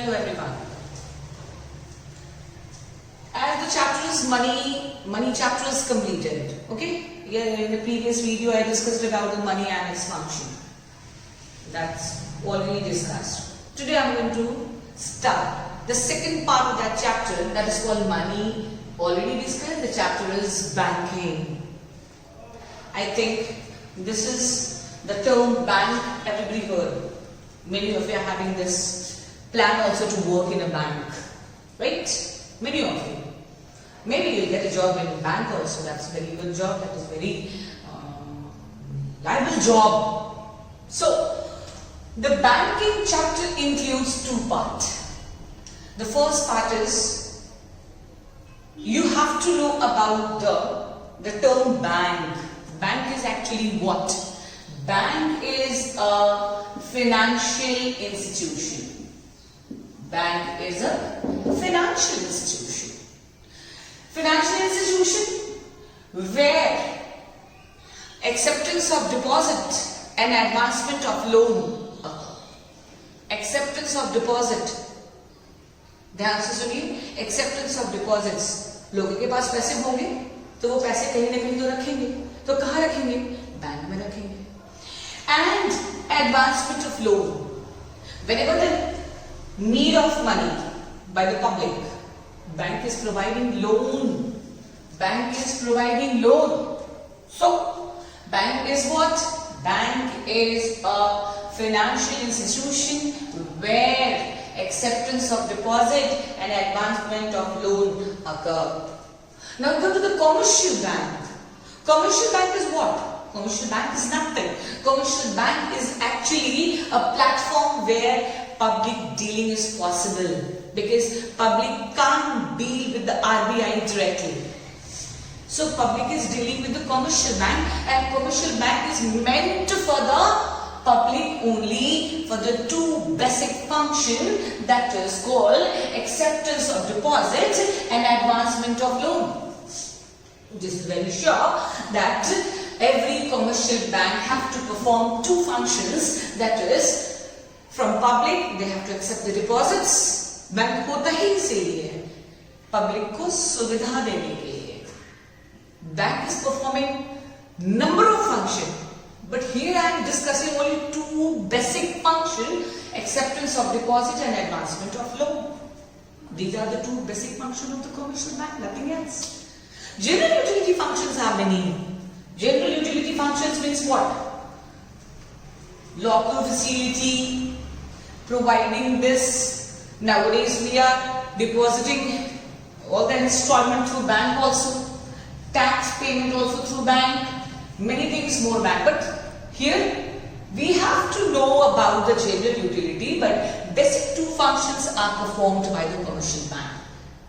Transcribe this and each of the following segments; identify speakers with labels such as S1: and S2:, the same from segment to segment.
S1: Hello everyone. As the chapter is money chapter is completed. Okay? In the previous video I discussed about the money and its function. That's already discussed. Today I'm going to start the second part of that chapter, that is called money. Already discussed. The chapter is banking. I think this is the term bank everybody heard. Many of you are having this plan also to work in a bank, right? Many of you. Maybe you'll get a job in a bank also. That's a very good job. That is very liable job. So, the banking chapter includes two parts. The first part is you have to know about the term bank. Bank is actually what? Bank is a financial institution. Bank is a financial institution. Financial institution where acceptance of deposit and advancement of loan occur. Acceptance of deposit. ध्यान से सुनिए, acceptance of deposits. लोगों के पास पैसे होंगे तो वो पैसे कहीं ना कहीं तो रखेंगे. तो कहाँ रखेंगे? बैंक में रखेंगे. And advancement of loan. Whenever the need of money by the public, bank is providing loan. Bank is providing loan. So, bank is what? Bank is a financial institution where acceptance of deposit and advancement of loan occur. Now go to the commercial bank. Commercial bank is what? Commercial bank is nothing. Commercial bank is actually a platform where public dealing is possible, because public can't deal with the RBI directly. So public is dealing with the commercial bank, and commercial bank is meant for the public only for the two basic function, that is called acceptance of deposit and advancement of loan. This is very sure that every commercial bank have to perform two functions, that is from public they have to accept the deposits. Bank होता ही इसीलिए है, public को सुविधा देने के लिए. Bank is performing number of function, but here I am discussing only two basic function: acceptance of deposit and advancement of loan. These are the two basic functions of the commercial bank, nothing else. General utility functions are many. General utility functions means what? Local facility, providing this. Nowadays we are depositing all the installment through bank also. Tax payment also through bank. Many things more bank. But here we have to know about the general utility, but basic two functions are performed by the commercial bank.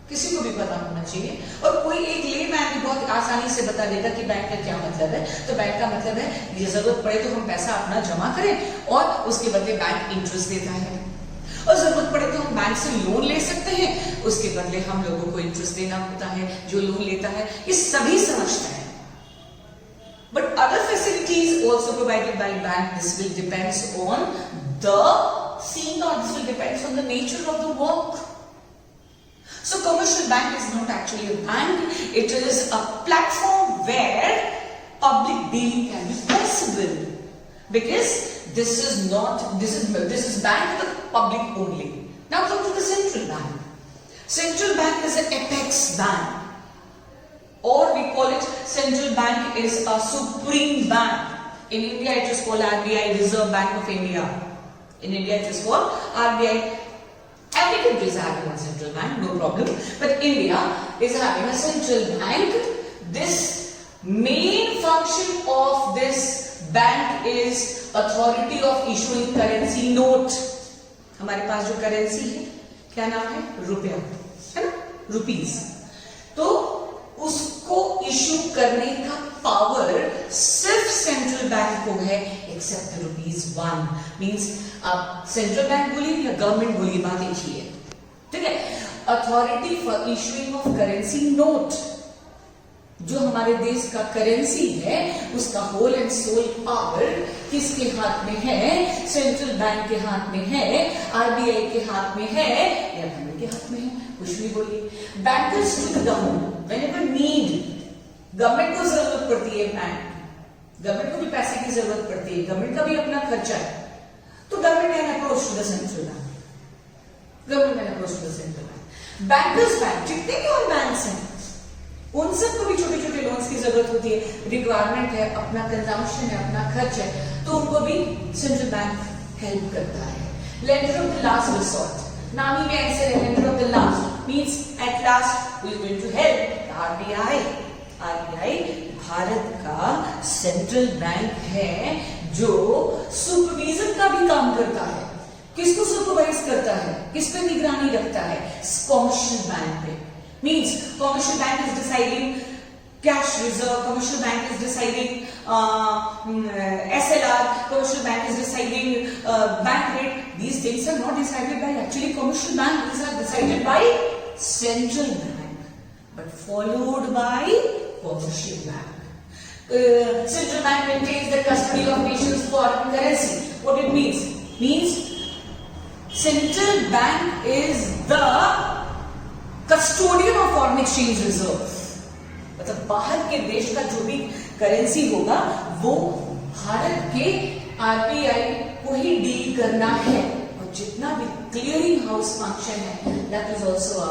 S1: किसी को भी पता होना चाहिए, और कोई एक layman भी बहुत आसानी से बता देगा कि बैंक का क्या मतलब है. तो बैंक का मतलब है ये जरूरत पड़े तो हम पैसा अपना जमा करें और उसके बदले बैंक इंटरेस्ट देता है, और जरूरत पड़े तो हम बैंक से लोन ले सकते हैं, उसके बदले हम लोगों को इंटरेस्ट देना होता है. जो लोन लेता है ये सभी समझते हैं. But other facilities also provided by bank, this will depends on the scene, or this will depends on the nature of the work. So commercial bank is not actually a bank, it is a platform where public dealing can be possible, because this is bank for the public only. Now come to the central bank. Central bank is an apex bank, or we call it central bank is a supreme bank. In India it is called RBI, Reserve Bank of India. In India it is called RBI. Every country is having a central bank, no problem. But India is having a central bank. This main function of this bank is authority of issuing currency note. हमारे पास जो currency है क्या नाम है? रुपया, है ना? Rupees. तो उसको इशू करने का पावर सिर्फ सेंट्रल बैंक को है, एक्सेप्ट ₹1. मींस आप सेंट्रल बैंक बोलिए या गवर्नमेंट बोलिए, बात एक ही है. ठीक है? Authority for issuing of currency note. जो हमारे देश का करेंसी है उसका होल एंड सोल पावर किसके हाथ में है? सेंट्रल बैंक के हाथ में है, आरबीआई के हाथ में है या गवर्नमेंट के हाथ में है? कुछ भी बोलिए। Bankers to the government whenever need, government को जरूरत पड़ती है, बैंक गवर्नमेंट को भी पैसे की जरूरत पड़ती है, गवर्नमेंट का भी अपना खर्चा है, तो government can approach to the central bank, government can approach to the central bank. Bankers bank, जितने भी और बैंक्स हैं उन सबको भी छोटे छोटे लोन्स की जरूरत होती है, रिक्वायरमेंट है, अपना कंजम्पशन है, अपना खर्च है, तो उनको भी सेंट्रल बैंक हेल्प करता है। Lender of the last resort, नाम ही में ऐसे है, lender of the last means at last who is going to help? RBI. RBI Bharat का सेंट्रल बैंक है जो सुपरविजन का भी काम करता है। किसको सुपरवाइज करता है? किस पे निगरानी रखता है? कमर्शियल बैंक पे। Means commercial bank is deciding cash reserve, commercial bank is deciding SLR, commercial bank is deciding bank rate. These things are not decided by actually commercial bank, these are decided by central bank, but followed by commercial bank. Central bank maintains the custody of nation's foreign currency. What it means? Means central bank is the custodian of foreign exchange reserve, मतलब बाहर के देश का जो भी currency होगा वो भारत के आरबीआई को ही डील करना है। और जितना भी क्लियरिंग हाउस फंक्शन है, that is also a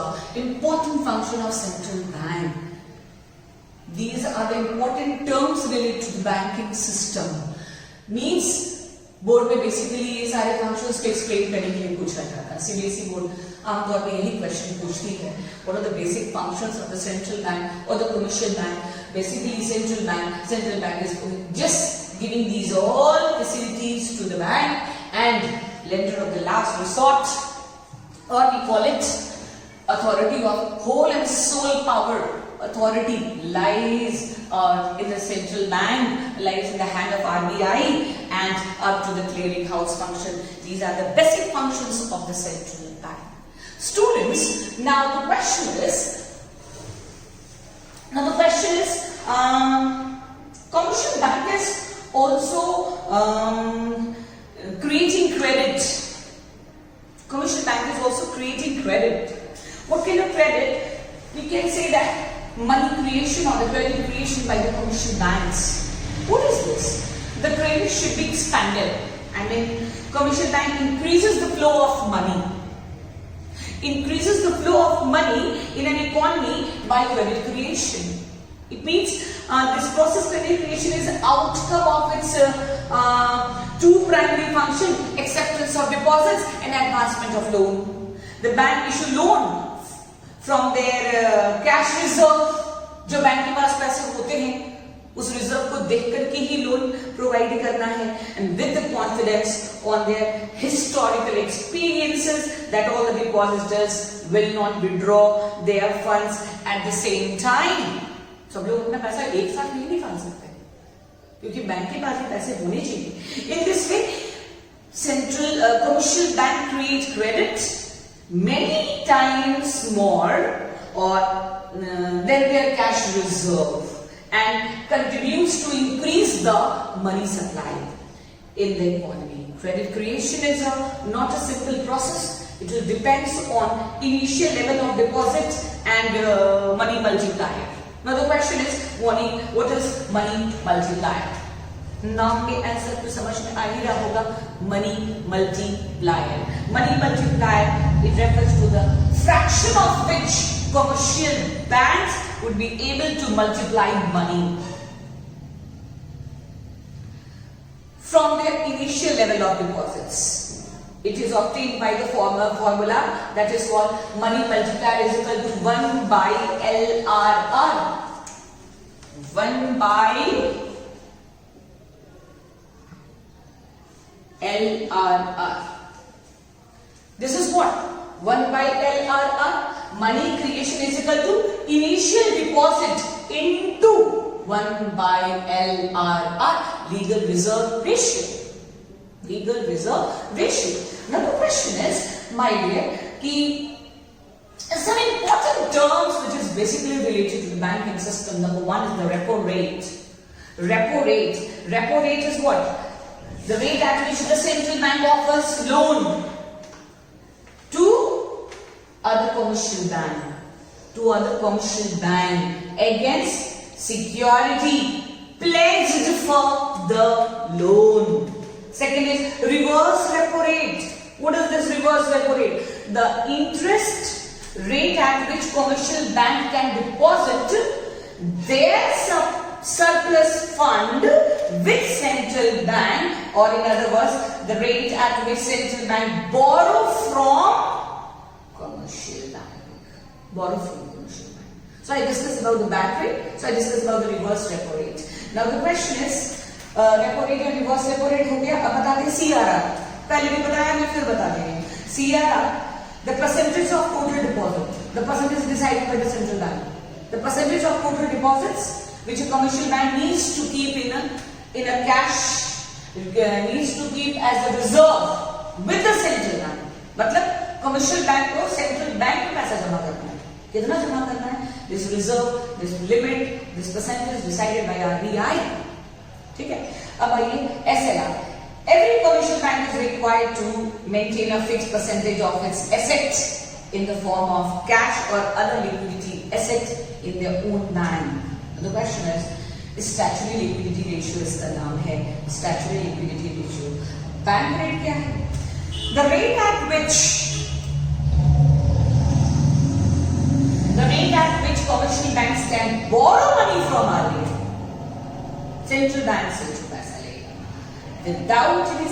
S1: important function of central bank. These are the important terms related to the banking system. Means board में बेसिकली ये सारे फंक्शंस को एक्सप्लेन करने के लिए पूछा जाता है। सीबीएसई बोर्ड आमतौर पर यही क्वेश्चन पूछती है, what are the basic functions of the central bank और the commercial bank. Basically central bank is just giving these all facilities to the bank and lender of the last resort, और we call it authority of whole and soul power. Authority lies in the central bank, lies in the hand of RBI and up to the clearing house function. These are the basic functions of the central bank. Students, now the question is, commercial bank is also creating credit. Commercial bank is also creating credit. What kind of credit? We can say that money creation or the credit creation by the commercial banks. What is this? The credit should be expanded. I mean, commercial bank increases the flow of money. Increases the flow of money in an economy by credit creation. It means this process, credit creation, is outcome of its two primary functions: acceptance of deposits and advancement of loan. The bank issue loan from their cash reserve. जो bank के पास पैसे होते हैं उस reserve को देख करके ही loan provide करना है, and with the confidence on their historical experiences that all the depositors will not withdraw their funds at the same time. सब लोग अपना पैसा एक साथ नहीं निकाल सकते क्योंकि बैंक के पास पैसे होने चाहिए। In this way, central commercial bank creates credit many times more or than their cash reserve and contributes to increase the money supply in the economy. Credit creation is not a simple process. It will depends on initial level of deposit and money multiplier. Now the question is, what is money multiplier? नाम के answer तो समझ में आ ही रहा होगा, money multiplier. Money multiplier it refers to the fraction of which commercial banks would be able to multiply money from their initial level of deposits. It is obtained by the formula that is called money multiplier is equal to 1 by LRR. 1 by LRR. This is what? 1 by LRR. Money creation is equal to initial deposit into 1 by LRR. Legal reserve ratio. Legal reserve ratio. Now the question is, my dear, कि Some important terms which is basically related to the banking system. Number one is the repo rate. Repo rate. Repo rate is what? The rate at which the central bank offers loan to other commercial bank. Against security pledged for the loan. Second is reverse repo rate. What is this reverse repo rate? The interest rate at which commercial bank can deposit their surplus fund with central bank, or in other words, the rate at which central bank borrow from commercial bank. So I discussed about the bank rate. So I discussed about the reverse repo rate. Now the question is, repo rate and reverse repo rate हो गया. अब बताते हैं CRR. पहले भी बताया, मैं फिर बता देंगे. CRR. The percentage of total deposit. The percentage is decided by the central bank. The percentage of total deposits which a commercial bank needs to keep in a cash, needs to keep as a reserve with the central bank. मतलब commercial bank को central bank में पैसा जमा करना है. कितना जमा करना है? This reserve, this limit, this percentage decided by RBI. ठीक है? अब आइए SLR. Every commercial bank is required to maintain a fixed percentage of its assets in the form of cash or other liquidity assets in their own bank. The question is statutory liquidity ratio इसका नाम है. Statutory liquidity ratio. Bank rate क्या है? The rate at which commercial banks can borrow money from RBI. Central bank से जो पैसा without any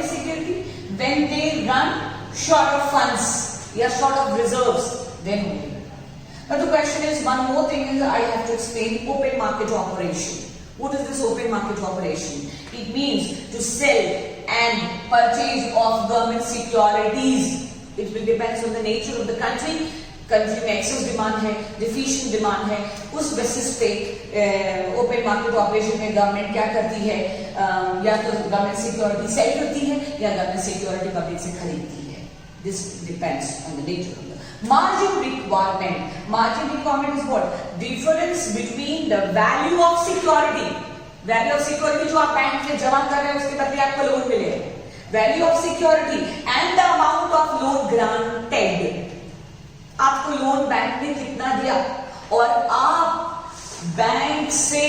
S1: security, when they run short of funds, short of reserves, then only. But the question is, one more thing is I have to explain open market operation. What is this open market operation? It means to sell and purchase of government securities. It will depend on the nature of the country. Country में excess demand है, deficient demand है, उस basis पे open market operation में government क्या करती है, या तो गवर्नमेंट सिक्योरिटी सेल करती है या गवर्नमेंट सिक्योरिटी पब्लिक से खरीदती है. This depends on the nature of the margin requirement. Margin requirement is what? Difference between the value of security. Value of security जो आप बैंक में जमा कर रहे हैं उसके बदले आपको लोन मिले. Value of security and the amount of loan granted. आपको लोन बैंक ने कितना दिया और आप बैंक से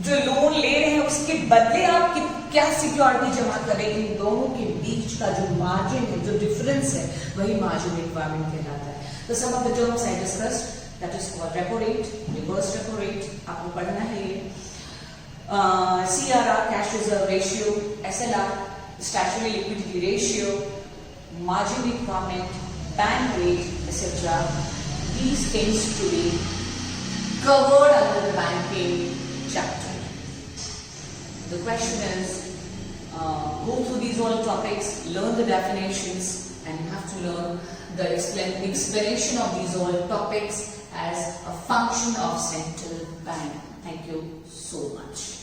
S1: जो लोन ले रहे हैं उसके बदले आप क्या सिक्योरिटी जमा करें. इन दोनों के बीच का जो मार्जिन है, जो डिफरेंस है, वही मार्जिन रिक्वायरमेंट कहलाता है. तो some of the terms I discussed, that is called repo rate, reverse repo rate. आपको पढ़ना है ये. CRR, cash reserve ratio, SLR, statutory liquidity ratio, margin requirement, bank rate, etc. These things to be covered under the banking chapter. The question is, go through these all topics, learn the definitions, and you have to learn the explanation of these all topics as a function of central bank. Thank you so much.